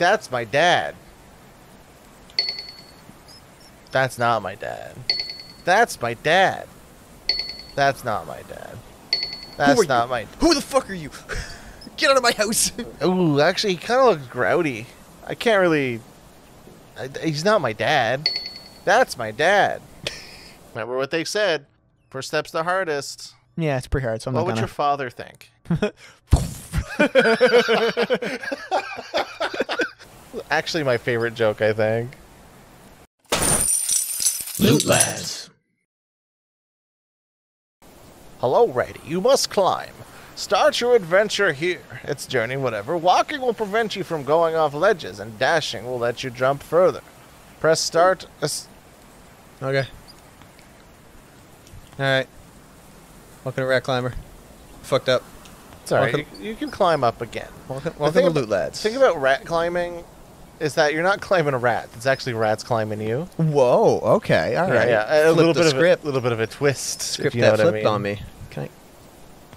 That's my dad. That's not my dad. That's my dad. That's not my dad. That's not my... Who the fuck are you? Get out of my house! Ooh, actually, he kind of looks grouty. I can't really... he's not my dad. That's my dad. Remember what they said. First step's the hardest. Yeah, it's pretty hard, so I'm what not would gonna... your father think? Actually, my favorite joke, I think. Loot lads. Hello, righty. You must climb. Start your adventure here. It's journey whatever. Walking will prevent you from going off ledges, and dashing will let you jump further. Press start. Okay. Alright. Welcome to Rat Climber. Fucked up. It's alright. You can climb up again. Welcome to Loot Lads. The thing about rat climbing is that you're not climbing a rat. It's actually rats climbing you. Whoa, okay, alright. Yeah. A little bit script. of a twist. Script if you know that what flipped I mean. on me. Can I...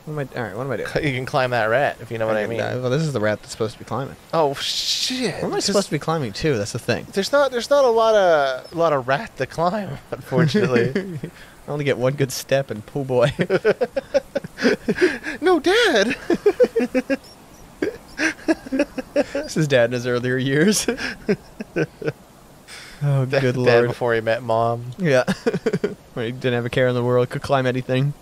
Alright, what am I doing? You can climb that rat, if you know what I mean. Well, this is the rat that's supposed to be climbing. Oh shit! What am I supposed to be climbing to? That's the thing. There's not a lot of rat to climb, unfortunately. I only get one good step and oh boy. No, Dad. This is Dad in his earlier years. Oh, good lord. Dad before he met Mom. Yeah. When he didn't have a care in the world, could climb anything.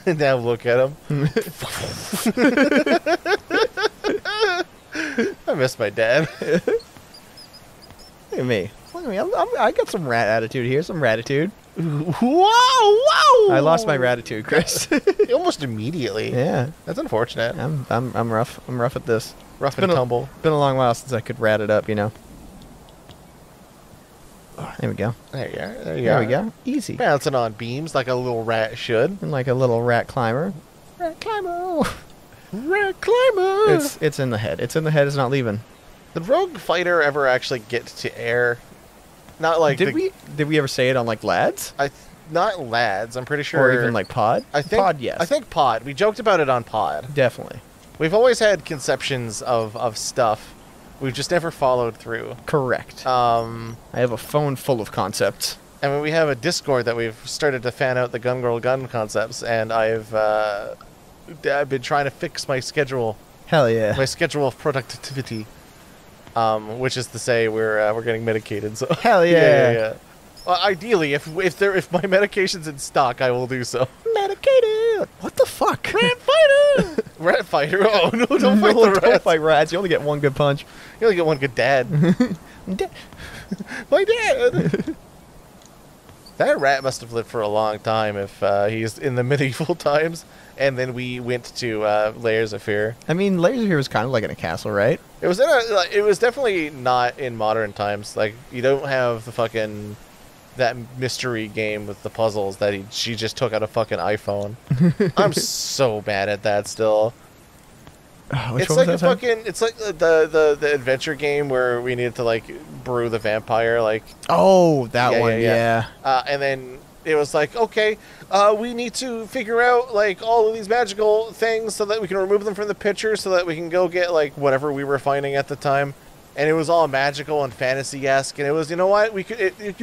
Now look at him. I miss my dad. Look at me. Look at me. I got some rat attitude here. Some ratitude. Whoa! I lost my ratitude, Chris. Almost immediately. Yeah. That's unfortunate. I'm rough. I'm rough at this. Rough and tumble. Been a long while since I could rat it up, you know. There we go. There you are. There we go. Easy. Bouncing on beams like a little rat should. And like a little rat climber. Rat climber. Rat climber. It's in the head. It's in the head. It's not leaving. Did Rogue Fighter ever actually get to air? Not like did we ever say it on like Lads? Not Lads. I'm pretty sure. Or even like Pod. I think Pod. Yes. I think Pod. We joked about it on Pod. Definitely. We've always had conceptions of stuff. We've just never followed through. Correct. I have a phone full of concepts. I mean, we have a Discord that we've started to fan out the Gun Girl Gun concepts, and I've been trying to fix my schedule. Hell yeah. My schedule of productivity. Which is to say, we're getting medicated. So hell yeah. yeah. Well, ideally, if my medication's in stock, I will do so. Medicated. What the fuck? Rat fighter. Rat fighter. Oh no! Don't fight the rats. Don't fight rats. You only get one good punch. You only get one good dad. My dad. That rat must have lived for a long time if he's in the medieval times. And then we went to Layers of Fear. I mean, Layers of Fear was kind of like in a castle, right? It was it was definitely not in modern times. Like, you don't have the fucking that mystery game with the puzzles that she just took out a fucking iPhone. I'm so bad at that still. Which it's like a fucking. It's like the adventure game where we needed to like brew the vampire. Like, oh, that one, yeah. And then it was like, okay, we need to figure out like all of these magical things so that we can remove them from the picture, so that we can go get like whatever we were finding at the time. And it was all magical and fantasy-esque, and it was, you know what, you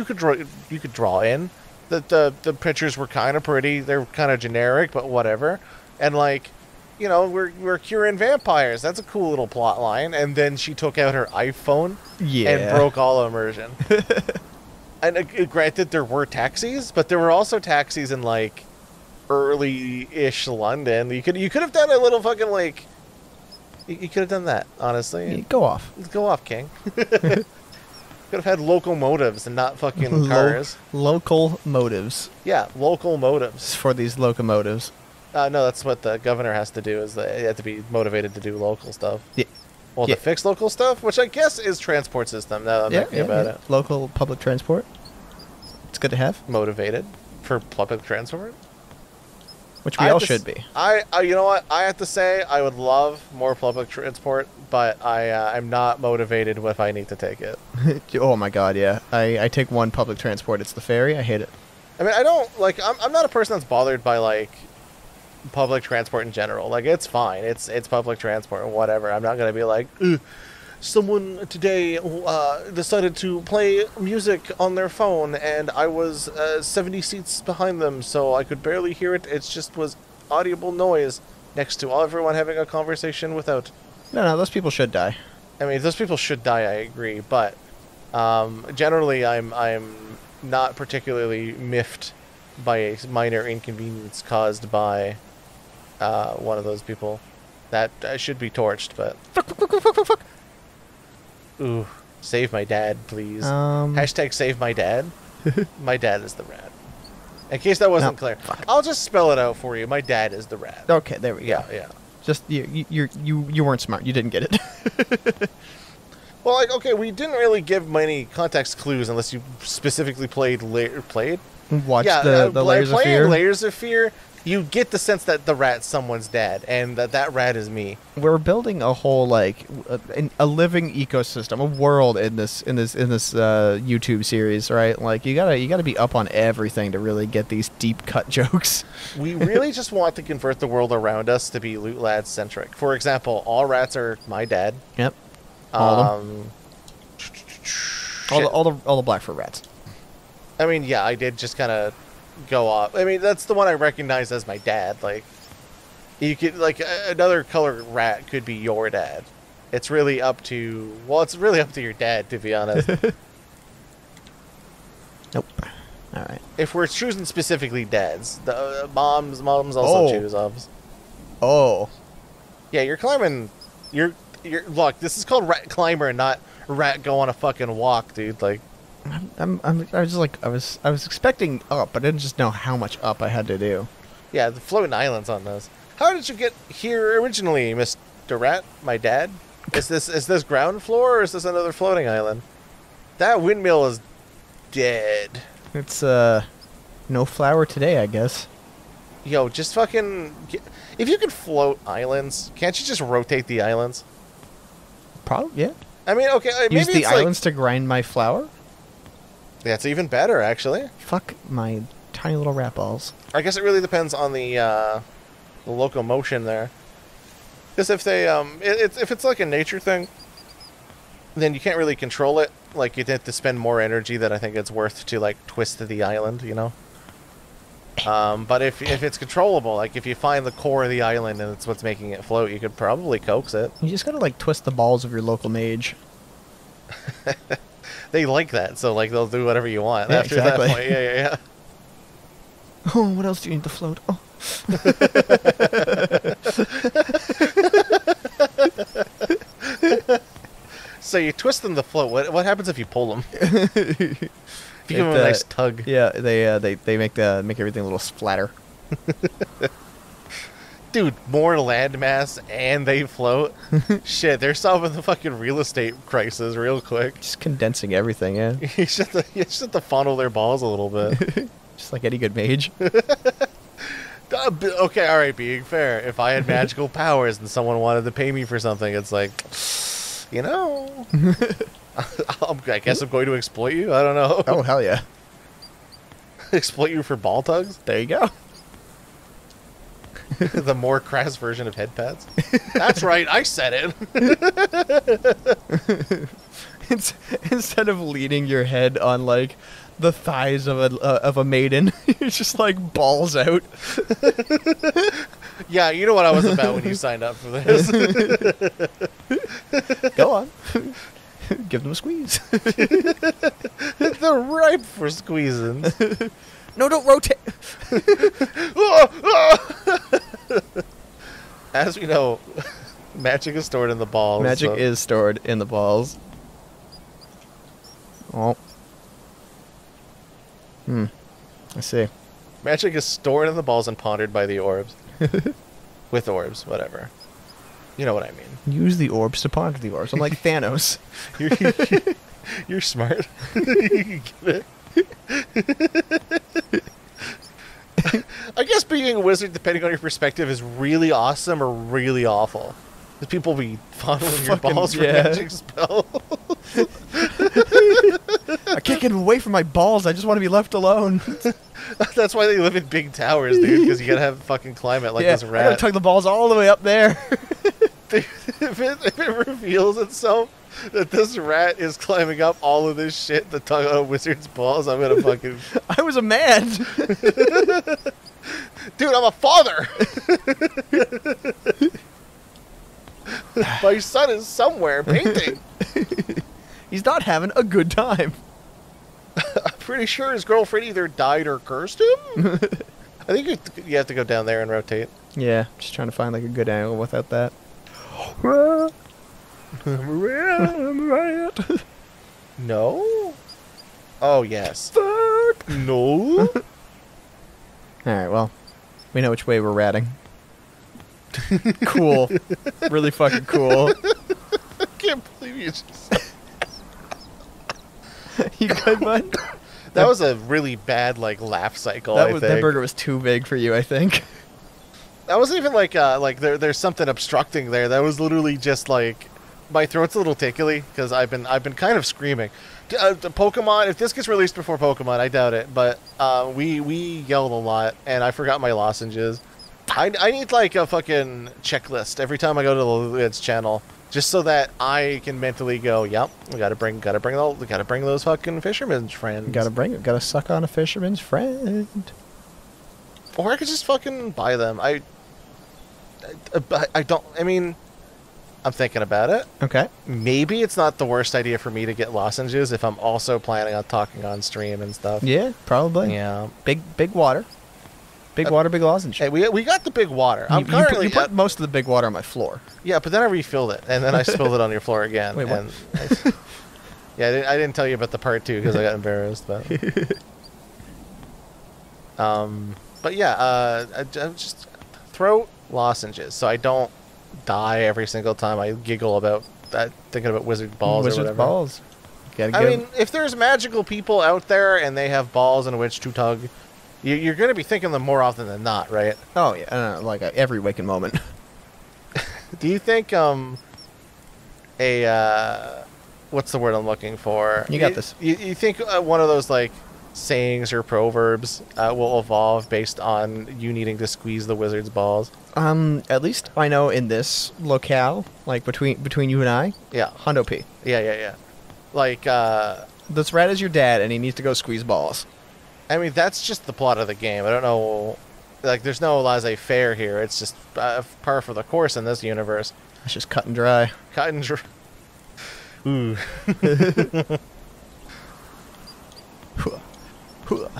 could draw in the pictures were kind of pretty. They're kind of generic, but whatever. And like, you know, we're curing vampires. That's a cool little plot line. And then she took out her iPhone and broke all immersion. And granted, there were taxis, but there were also taxis in like early-ish London. You could have done a little fucking like. You could have done that, honestly. Yeah, go off. Go off, King. Could have had locomotives and not fucking cars. Local motives. Yeah, local motives. For these locomotives. No, that's what the governor has to do, is they have to be motivated to do local stuff. Yeah. Well, to fix local stuff, which I guess is transport system, now that I'm thinking about it. Local public transport. It's good to have. Motivated for public transport. Which we all should be. You know what? I have to say, I would love more public transport, but I'm not motivated if I need to take it. Oh my god, yeah. I take one public transport. It's the ferry. I hate it. I mean, I don't, like, I'm not a person that's bothered by, like, public transport in general. Like, it's fine. It's public transport or whatever. I'm not going to be like, someone today decided to play music on their phone, and I was 70 seats behind them, so I could barely hear it. It just was audible noise next to everyone having a conversation without. No, those people should die. I mean, those people should die, I agree, but generally I'm not particularly miffed by a minor inconvenience caused by one of those people. That should be torched, but... Fuck. Ooh, save my dad, please. Hashtag save my dad. My dad is the rat. In case that wasn't clear. Fuck. I'll just spell it out for you. My dad is the rat. Okay, there we go. Yeah. Just, you weren't smart. You didn't get it. Well, like, okay, we didn't really give many context clues unless you specifically played? Watch Yeah, the Layers of playing Fear. Layers of Fear, you get the sense that the rat's someone's dad, and that rat is me. We're building a whole like a living ecosystem, a world in this YouTube series, right? Like you gotta be up on everything to really get these deep cut jokes. We really just want to convert the world around us to be Loot Lad centric. For example, all rats are my dad. Yep. All of them. All the black fur rats. I mean, yeah, I did just kind of go off. I mean, that's the one I recognize as my dad. Like, you could, like, another colored rat could be your dad. It's really up to, well, it's really up to your dad, to be honest. Nope. All right. If we're choosing specifically dads, the moms also choose obs. Oh. Yeah, you're climbing. Look, this is called rat climber, not rat go on a fucking walk, dude. Like, I was expecting up, but I didn't just know how much up I had to do. yeah, the floating islands on those. How did you get here originally, Mr. Rat? My dad? Is this ground floor or is this another floating island? That windmill is dead. It's no flour today, I guess. Yo, just fucking if you could float islands, can't you just rotate the islands? Probably, yeah. I mean, okay, maybe Use the it's islands to grind my flour? That's even better, actually. Fuck my tiny little rat balls. I guess it really depends on the locomotion there. Because if they if it's like a nature thing, then you can't really control it. Like you'd have to spend more energy than I think it's worth to like twist the island, you know. But if it's controllable, like if you find the core of the island and it's what's making it float, you could probably coax it. You just gotta like twist the balls of your local mage. They like that, so like they'll do whatever you want after exactly. that point. Yeah. Oh, what else do you need to float? Oh. So you twist them to float. What happens if you pull them? If you give them a nice tug. Yeah, they make everything a little splatter. Dude, more land mass and they float. Shit, they're solving the fucking real estate crisis real quick. Just condensing everything, yeah. You just have to funnel their balls a little bit. Just like any good mage. Okay, all right, being fair. If I had magical powers and someone wanted to pay me for something, it's like, you know, I guess I'm going to exploit you. I don't know. Oh, hell yeah. Exploit you for ball tugs? There you go. The more crass version of head pads. That's right, I said it. Instead of leaning your head on like the thighs of a maiden, you're just like balls out. Yeah, you know what I was about when you signed up for this. Go on. Give them a squeeze. They're ripe for squeezing. No, don't rotate. As we know, magic is stored in the balls. Magic is stored in the balls. Oh. I see. Magic is stored in the balls and pondered by the orbs. With orbs, whatever. You know what I mean. Use the orbs to ponder the orbs. I'm like Thanos. You're smart. You get it. I guess being a wizard, depending on your perspective, is really awesome or really awful. Because people be fondling your balls for magic spells. I can't get away from my balls. I just want to be left alone. That's why they live in big towers, dude. Because you gotta have fucking climate like this rat. I gotta tug the balls all the way up there. If it reveals itself that this rat is climbing up all of this shit to tug on a wizard's balls, I'm gonna fucking... I was a man. Dude, I'm a father! My son is somewhere painting. He's not having a good time. I'm pretty sure his girlfriend either died or cursed him. I think you have to go down there and rotate. Yeah, just trying to find like a good angle without that. No? Oh, yes. Fuck. No? Alright, well, we know which way we're ratting. Cool. Really fucking cool. I can't believe you just... You good, bud? That was a really bad, like, laugh cycle, I think. That burger was too big for you, I think. That wasn't even like there's something obstructing there. That was literally just like my throat's a little tickly because I've been kind of screaming. The Pokemon, if this gets released before Pokemon, I doubt it. But we yelled a lot, and I forgot my lozenges. I need like a fucking checklist every time I go to the Lootlads channel, just so that I can mentally go, yep, we gotta bring those fucking fishermen's friends. Gotta suck on a fisherman's friend. Or I could just fucking buy them. I mean, I'm thinking about it. Okay. Maybe it's not the worst idea for me to get lozenges if I'm also planning on talking on stream and stuff. Yeah, probably. Yeah. Big water. Big water, big lozenge. Hey, we got the big water. You put most of the big water on my floor. Yeah, but then I refilled it, and then I spilled it on your floor again. Wait, what? And I didn't tell you about the part 2 because I got embarrassed. But yeah, I just throw lozenges so I don't die every single time I giggle about that, thinking about wizard balls or whatever. Wizard balls. I mean, if there's magical people out there and they have balls in which to tug, you're going to be thinking them more often than not, right? Oh yeah, like every waking moment. Do you think what's the word I'm looking for? You got this. You think one of those like sayings or proverbs will evolve based on you needing to squeeze the wizard's balls? At least I know in this locale, like between you and I. Yeah. Hundo P. Yeah. Like this rat is your dad, and he needs to go squeeze balls. I mean, that's just the plot of the game. I don't know. Like, there's no laissez-faire here. It's just par for the course in this universe. It's just cut and dry. Cut and dry. Ooh.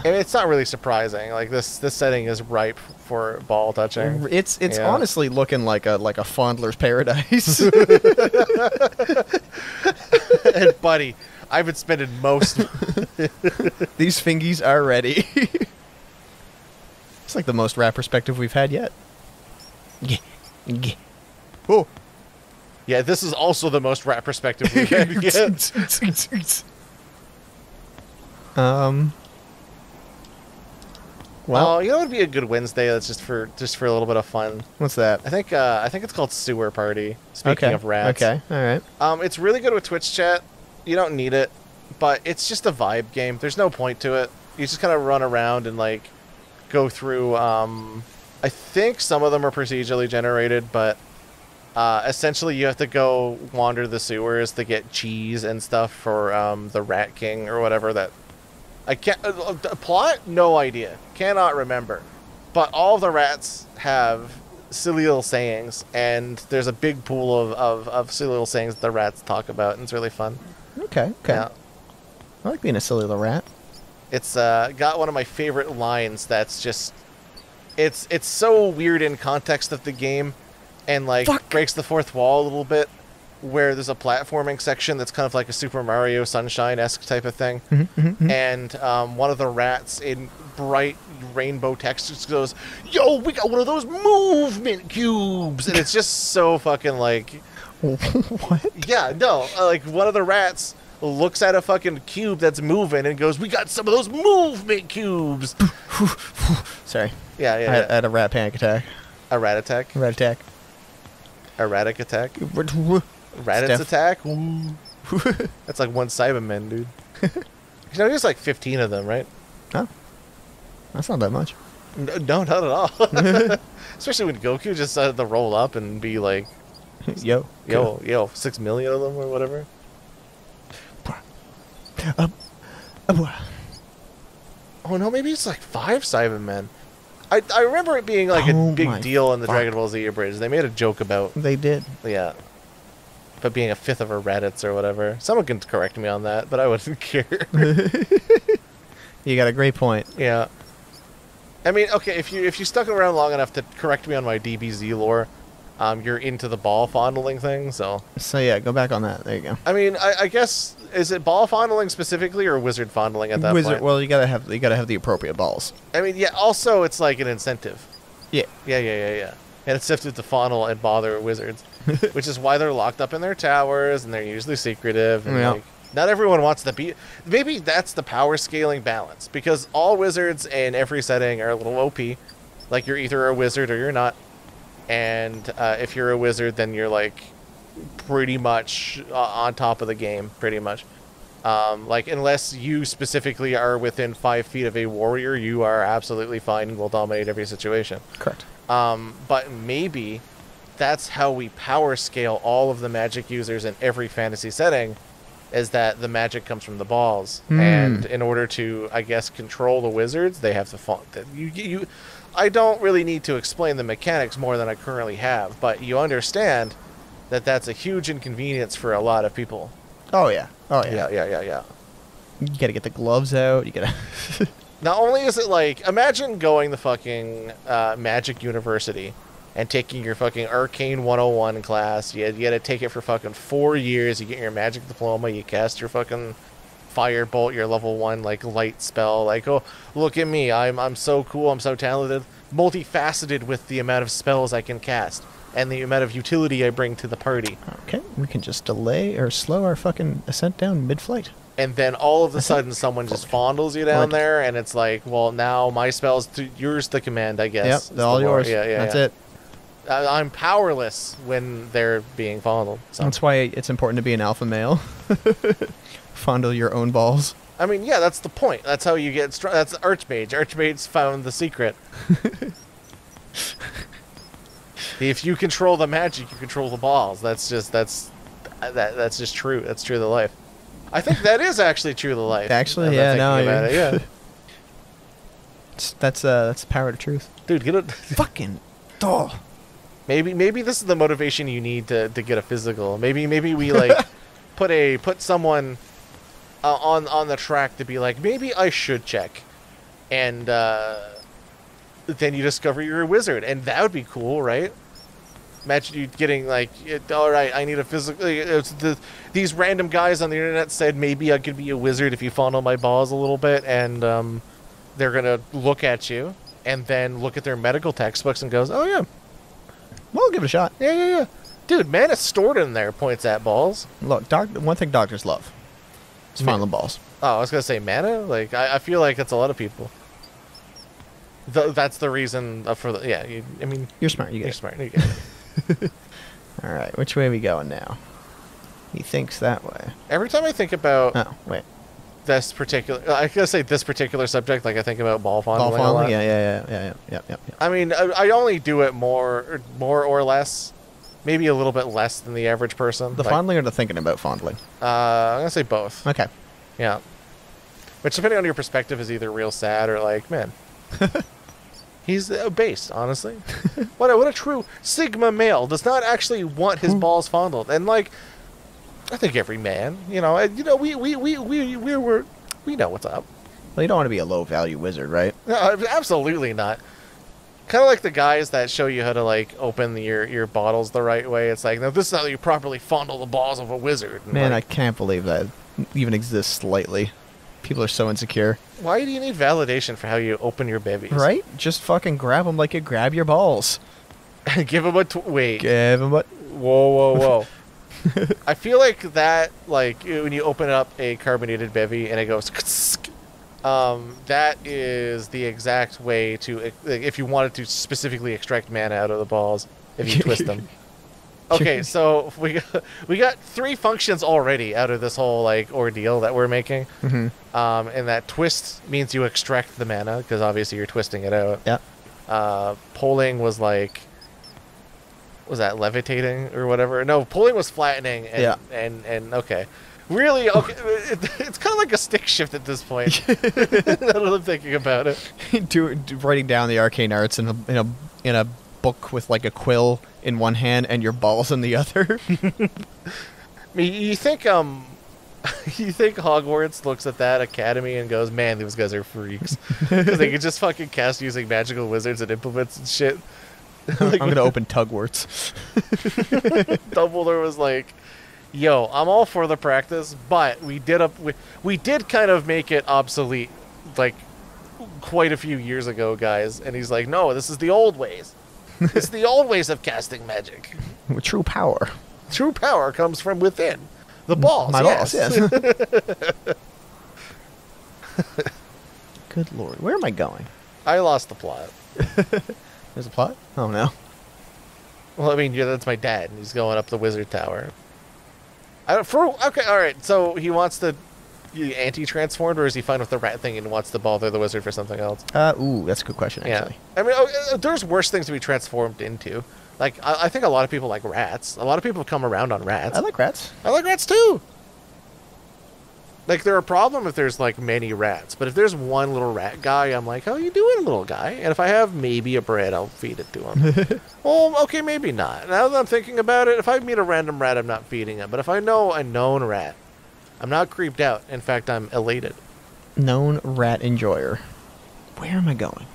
And it's not really surprising. Like this setting is ripe for ball touching. It's honestly looking like a fondler's paradise. And buddy, I've been spending most. These fingies are ready. It's like the most rap perspective we've had yet. Oh. Yeah, this is also the most rap perspective we've had yet. Well, you know what would be a good Wednesday? That's just for a little bit of fun. What's that? I think it's called Sewer Party. Speaking of rats. Okay, all right. It's really good with Twitch chat. You don't need it, but it's just a vibe game. There's no point to it. You just kind of run around and like go through. I think some of them are procedurally generated, but essentially you have to go wander the sewers to get cheese and stuff for the Rat King or whatever that. I can't plot. No idea. Cannot remember. But all of the rats have silly little sayings, and there's a big pool of silly little sayings that the rats talk about, and it's really fun. Okay. Yeah. I like being a silly little rat. It's got one of my favorite lines. That's just, it's so weird in context of the game, and like breaks the fourth wall a little bit. Where there's a platforming section that's kind of like a Super Mario Sunshine-esque type of thing. And one of the rats in bright rainbow textures goes, "Yo, we got one of those movement cubes!" And it's just so fucking like... What? Yeah, no. Like, one of the rats looks at a fucking cube that's moving and goes, "We got some of those movement cubes!" Sorry. Yeah. I had a rat panic attack. A rat attack? Rat attack. Erratic attack? Raditz attack? That's like one Cyberman, dude. There's like 15 of them, right? Oh. That's not that much. No, not at all. Especially when Goku just decided to roll up and be like, Yo, 6 million of them or whatever. Oh no, maybe it's like 5 Cybermen. I remember it being like a big deal in the Dragon Ball Z abridged. They made a joke about. They did. Yeah. But being a 5th of a Reddits or whatever. Someone can correct me on that, but I wouldn't care. You got a great point. Yeah. I mean, okay, if you stuck around long enough to correct me on my DBZ lore, you're into the ball fondling thing, so... So yeah, go back on that. There you go. I mean, I guess, is it ball fondling specifically or wizard fondling at that point? Well, you gotta have the appropriate balls. I mean, yeah, also it's like an incentive. Yeah. Yeah. And it's incentive to fondle and bother wizards, which is why they're locked up in their towers, and they're usually secretive, and like, not everyone wants to be... Maybe that's the power scaling balance, because all wizards in every setting are a little OP. Like, you're either a wizard or you're not. And if you're a wizard, then you're, like, pretty much on top of the game, pretty much. Like, unless you specifically are within 5 feet of a warrior, you are absolutely fine and will dominate every situation. Correct. But maybe that's how we power scale all of the magic users in every fantasy setting, is that the magic comes from the balls. And in order to, I guess, control the wizards, they have to... I don't really need to explain the mechanics more than I currently have, but you understand that that's a huge inconvenience for a lot of people. Oh, yeah. Yeah. You gotta get the gloves out. You gotta... Not only is it like, imagine going to fucking Magic University and taking your fucking Arcane 101 class. You gotta take it for fucking 4 years. You get your Magic Diploma. You cast your fucking Firebolt, your level 1 like light spell. Like, oh, look at me, I'm so cool, I'm so talented, multifaceted with the amount of spells I can cast and the amount of utility I bring to the party. Okay, we can just delay or slow our fucking ascent down mid-flight. And then all of a sudden someone just fondles you down there, and it's like, well, now my spells, yours the command, I guess. Yep, they're all yours. Yeah, That's it. I'm powerless when they're being fondled. So. That's why it's important to be an alpha male. Fondle your own balls. I mean, yeah, that's the point. That's how you get strong. That's Archmage. Archmage found the secret. If you control the magic, you control the balls. That's just true. That's true to life. I think that is actually true to life. Actually, yeah, no, yeah. That's the power of truth, dude. Get it. Fucking doll. Maybe this is the motivation you need to get a physical. Maybe we like put someone on the track to be like, maybe I should check, and then you discover you're a wizard, and that would be cool, right? Imagine you getting like, all right, I need a physical. These random guys on the internet said maybe I could be a wizard if you fondle my balls a little bit, and they're gonna look at you and then look at their medical textbooks and goes, oh yeah, well, give it a shot. Yeah. Dude, mana stored in there points at balls. Look, one thing doctors love is fondling balls. Oh, I was gonna say mana. Like I feel like that's a lot of people. That's the reason for the I mean, you're smart. You're smart. You get it. All right, which way are we going now? He thinks that way. Every time I think about this particular, I gotta say this particular subject, like I think about ball fondling. Ball fondling, yeah. I mean, I only do it more or less, maybe a little bit less than the average person. The fondling or the thinking about fondling? I'm gonna say both. Okay. Yeah. Which, depending on your perspective, is either real sad or like, man, he's based. Honestly, what a true Sigma male does not actually want his balls fondled, and like, I think every man, we know what's up. Well, you don't want to be a low value wizard, right? No, absolutely not. Kind of like the guys that show you how to like open your bottles the right way. It's like, no, this is how you properly fondle the balls of a wizard. And man, like, I can't believe that even exists slightly. People are so insecure. Why do you need validation for how you open your babies? Right? Just fucking grab them like you grab your balls. Give them a wait. Give them a... Whoa. I feel like that, like, when you open up a carbonated bevy and it goes... that is the exact way to... If you wanted to specifically extract mana out of the balls, if you twist them. Okay, so we got 3 functions already out of this whole like ordeal that we're making. Mm-hmm. And that twist means you extract the mana because obviously you're twisting it out. Yeah. Pulling was like, was that levitating or whatever? No, pulling was flattening. And, and okay, Really? Okay, it's kind of like a stick shift at this point. Now that I'm thinking about it. Writing down the arcane arts in a book with like a quill in one hand and your balls in the other. I mean, you think Hogwarts looks at that academy and goes, "Man, these guys are freaks," because they can just fucking cast using magical wizards and implements and shit. Like, I'm gonna open Tugworts. Dumbledore was like, "Yo, I'm all for the practice, but we did kind of make it obsolete, like quite a few years ago, guys." And he's like, "No, this is the old ways. It's the old ways of casting magic. True power. True power comes from within the balls. My yes. balls, yes." Good lord, where am I going? I lost the plot. There's a plot? Oh no. Well, I mean, yeah, that's my dad, and he's going up the wizard tower. Okay, all right. So he wants the anti-transformed, or is he fine with the rat thing and wants to bother the wizard for something else? Ooh, that's a good question, actually. Yeah. I mean, there's worse things to be transformed into. Like, I think a lot of people like rats. A lot of people come around on rats. I like rats. I like rats too. Like, they're a problem if there's like many rats, but if there's one little rat guy, I'm like, "How you doing, little guy?" And if I have maybe a bread, I'll feed it to him. Well, okay, maybe not. Now that I'm thinking about it, if I meet a random rat, I'm not feeding him. But if I know a known rat, I'm not creeped out. In fact, I'm elated. Known rat enjoyer. Where am I going?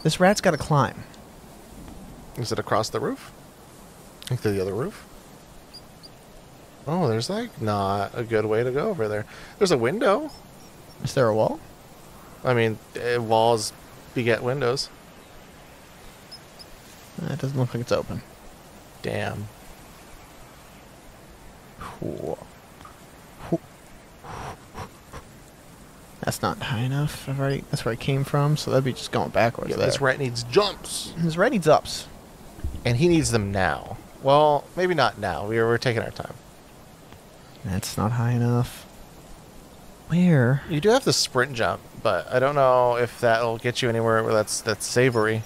This rat's got to climb. Is it across the roof? I think to the other roof. Oh, there's like not a good way to go over there. There's a window. Is there a wall? I mean, walls beget windows. It doesn't look like it's open. Damn. That's not high enough. That's where I came from, so that'd be just going backwards. Yeah, there. this rat needs jumps. This rat needs ups. And he needs them now. Well, maybe not now. We're taking our time. That's not high enough. Where? You do have the sprint jump, but I don't know if that'll get you anywhere where that's savory.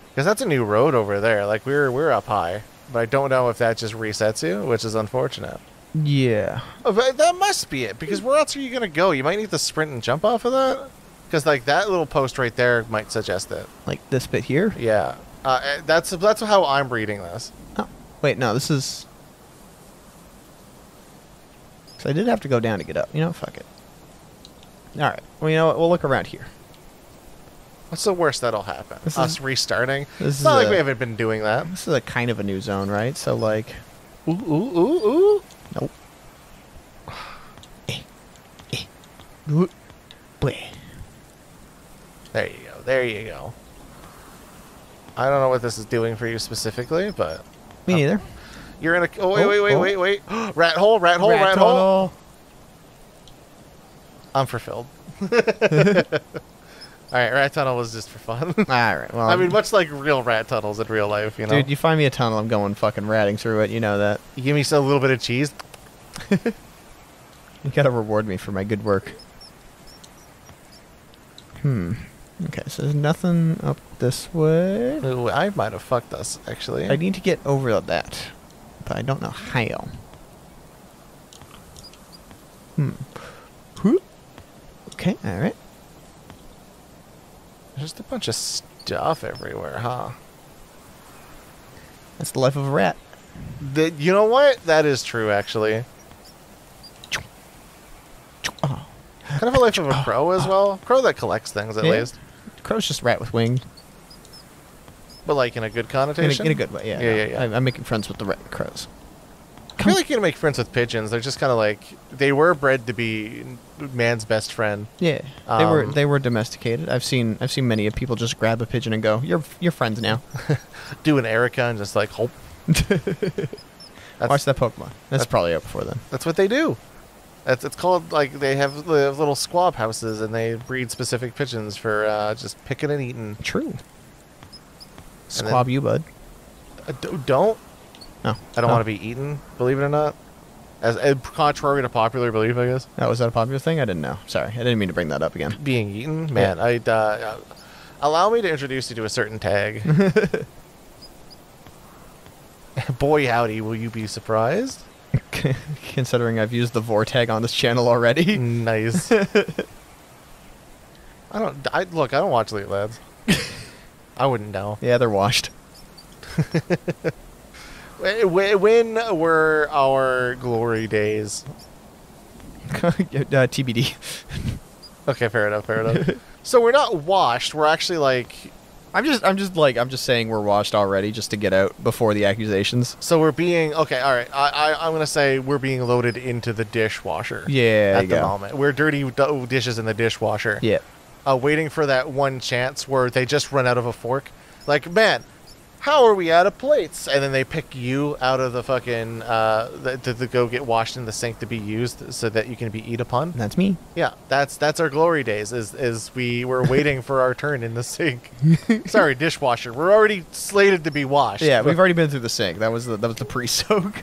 Because that's a new road over there. Like, we're up high. But I don't know if that just resets you, which is unfortunate. Yeah. Oh, but that must be it, because where else are you going to go? You might need to sprint and jump off of that? Because, like, that little post right there might suggest it. Like this bit here? Yeah. That's how I'm reading this. Oh, wait, no, this is... So I did have to go down to get up. You know, fuck it. Alright, well, you know what? We'll look around here. What's the worst that'll happen? Us restarting? It's not like we haven't been doing that. This is a kind of a new zone, right? So, like... Ooh, ooh, ooh, ooh. Nope. Bleh. There you go. There you go. I don't know what this is doing for you specifically, but... Me neither. You're in a... Oh, wait. Rat hole, rat hole, rat hole. I'm fulfilled. Alright, rat tunnel was just for fun. Alright, well... I mean, much like real rat tunnels in real life, you know? Dude, you find me a tunnel, I'm going fucking ratting through it, you know that. You give me a little bit of cheese? You gotta reward me for my good work. Okay, so there's nothing up this way. Ooh, I might have fucked us, actually. I need to get over that, but I don't know how. Okay, alright. There's just a bunch of stuff everywhere, huh? That's the life of a rat. You know what? That is true, actually. Oh. Kind of a life of a crow as well. Crow that collects things, at least. Crow's just rat with wings. But, like, in a good connotation? In a good way, yeah. Yeah. I'm making friends with the crows. I feel like you can make friends with pigeons. They're just kind of like... They were bred to be man's best friend. Yeah. They were domesticated. I've seen many of people just grab a pigeon and go, You're friends now. Do an Erica and just, like, hope. Watch that Pokemon. That's probably out before then. That's what they do. It's called, like, they have little squab houses, and they breed specific pigeons for just picking and eating. True. Squab you, bud. Don't. No. I don't want to be eaten, believe it or not. As contrary to popular belief, I guess. Was that a popular thing? I didn't know. Sorry, I didn't mean to bring that up again. Being eaten? Man, yeah. Allow me to introduce you to a certain tag. Boy, howdy, will you be surprised? Considering I've used the Vortag on this channel already. Nice. I don't watch Loot Lads. I wouldn't know. Yeah, they're washed. When were our glory days? TBD. Okay, fair enough. So we're not washed. We're actually like. I'm just saying we're washed already, just to get out before the accusations. So we're being okay. All right. I'm gonna say we're being loaded into the dishwasher. Yeah. At the moment, we're dirty dishes in the dishwasher. Yeah. Waiting for that one chance where they just run out of a fork. Like, man, how are we out of plates? And then they pick you out of the fucking to go get washed in the sink to be used so that you can be eat upon. That's me. Yeah, that's our glory days. Is we were waiting for our turn in the sink. Sorry, dishwasher. We're already slated to be washed. Yeah, we've already been through the sink. That was the pre-soak.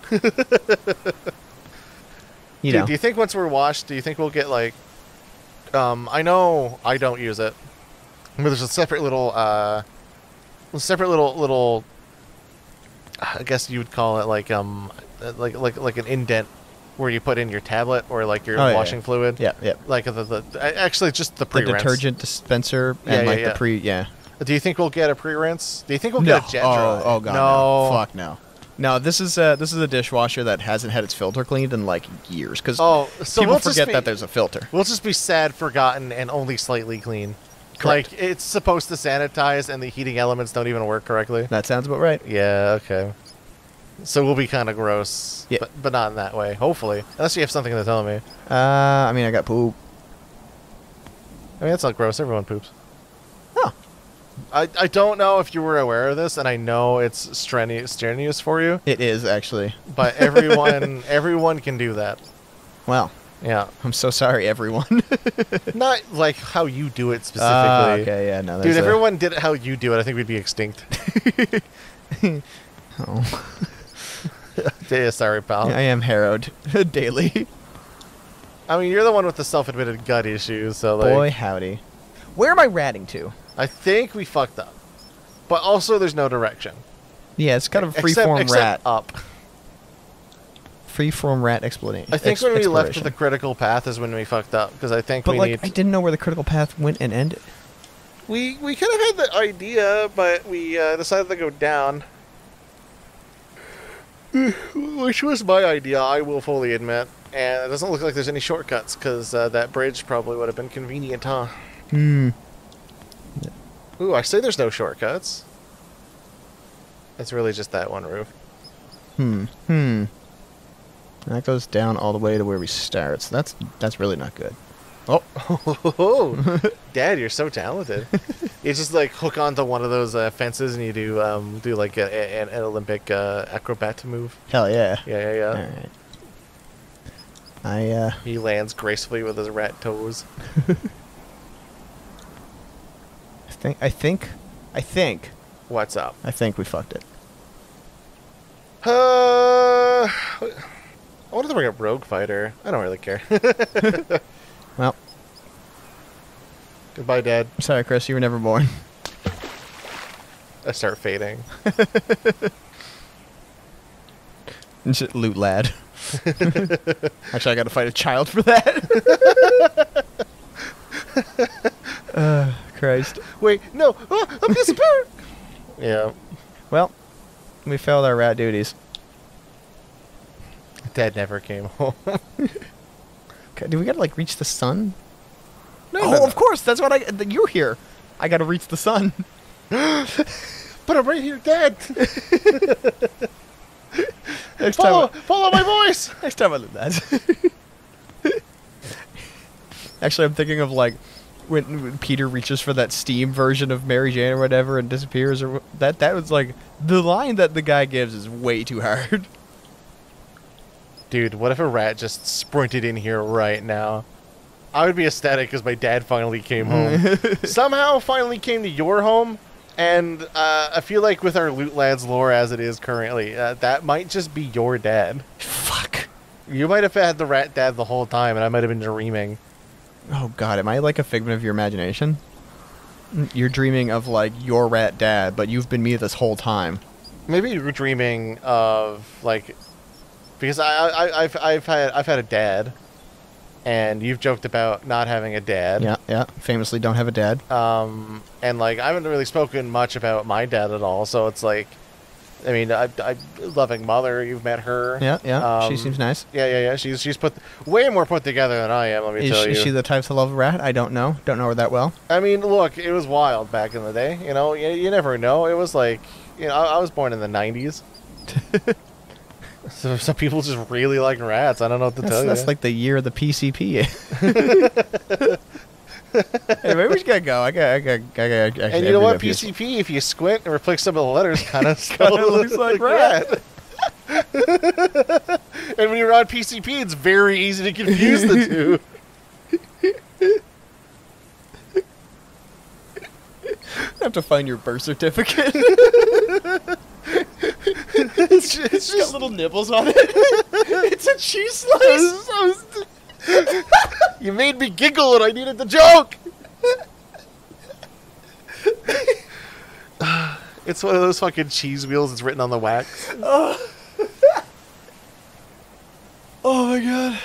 Do you think once we're washed, do you think we'll get like? I know I don't use it, but there's a separate little little. I guess you would call it like an indent where you put in your tablet or like your washing fluid. Yeah. Like actually just the pre-rinse. The detergent dispenser and the pre. Yeah. Do you think we'll get a pre-rinse? Do you think we'll get a jet dry? Oh god, no. Fuck no. No, this is a dishwasher that hasn't had its filter cleaned in like years because people forget that there's a filter. We'll just be sad, forgotten, and only slightly clean. Correct. Like it's supposed to sanitize, and the heating elements don't even work correctly. That sounds about right. Yeah. Okay. So we'll be kind of gross, yeah, but not in that way. Hopefully, unless you have something to tell me. I mean, I got poop. I mean, that's not gross. Everyone poops. Oh. I don't know if you were aware of this, and I know it's strenuous for you. It is actually, but everyone can do that. Well, yeah. I'm so sorry, everyone. Not like how you do it specifically. Okay, yeah, no. Dude, if everyone did it how you do it, I think we'd be extinct. Oh. Yeah, sorry, pal. I am harrowed daily. I mean, you're the one with the self-admitted gut issues, so like. Boy, howdy. Where am I ratting to? I think we fucked up, but also there's no direction. Yeah, it's kind of freeform rat. Up. Freeform rat explanation. I think when we left the critical path is when we fucked up because I think I didn't know where the critical path went and ended. We kind of had the idea, but we decided to go down, which was my idea. I will fully admit, and it doesn't look like there's any shortcuts because that bridge probably would have been convenient, huh? Hmm. Ooh, I say there's no shortcuts. It's really just that one roof. That goes down all the way to where we start, so that's really not good. Oh, Dad, you're so talented. You just like hook onto one of those fences and you do like an Olympic acrobat move. Hell yeah. Yeah. All right. He lands gracefully with his rat toes. I think. What's up? I think we fucked it. I wanted to bring up Rogue Fighter. I don't really care. Well. Goodbye, Dad. Sorry, Chris. You were never born. I start fading. Loot lad. Actually, I got to fight a child for that. Christ. Wait, no. I'm disappearing. Yeah. Well, we failed our rat duties. Dad never came home. Do we gotta like reach the sun? No. Of course. That's what you're here. I gotta reach the sun. But I'm right here, Dad. Follow my voice. Next time I do that. Actually, I'm thinking of like when Peter reaches for that Steam version of Mary Jane or whatever and disappears, or that was like the line that the guy gives is way too hard. Dude, what if a rat just sprinted in here right now? I would be ecstatic because my dad finally came home. Somehow finally came to your home, and I feel like with our Loot Lads lore as it is currently, that might just be your dad. Fuck. You might have had the rat dad the whole time, and I might have been dreaming. Oh god, am I like a figment of your imagination? You're dreaming of like your rat dad, but you've been me this whole time. Maybe you're dreaming of like Because I've had a dad, and you've joked about not having a dad. Yeah, yeah. Famously don't have a dad. And like I haven't really spoken much about my dad at all. So it's like, I mean, I loving mother. You've met her. Yeah, yeah. She seems nice. Yeah. She's put way more put together than I am. Let me tell you. Is she the type to love a rat? I don't know. Don't know her that well. I mean, look, it was wild back in the day. You know, you never know. It was like, you know, I was born in the '90s. So some people just really like rats. I don't know what to tell you. That's like the year of the PCP. Hey, maybe we just gotta go. I got. And you know what? PCP, if you squint and replace some of the letters, kind of looks like rat. And when you're on PCP, it's very easy to confuse the two. I have to find your birth certificate. It's just got little nibbles on it. It's a cheese slice. You made me giggle and I needed the joke. It's one of those fucking cheese wheels that's written on the wax. Oh my god.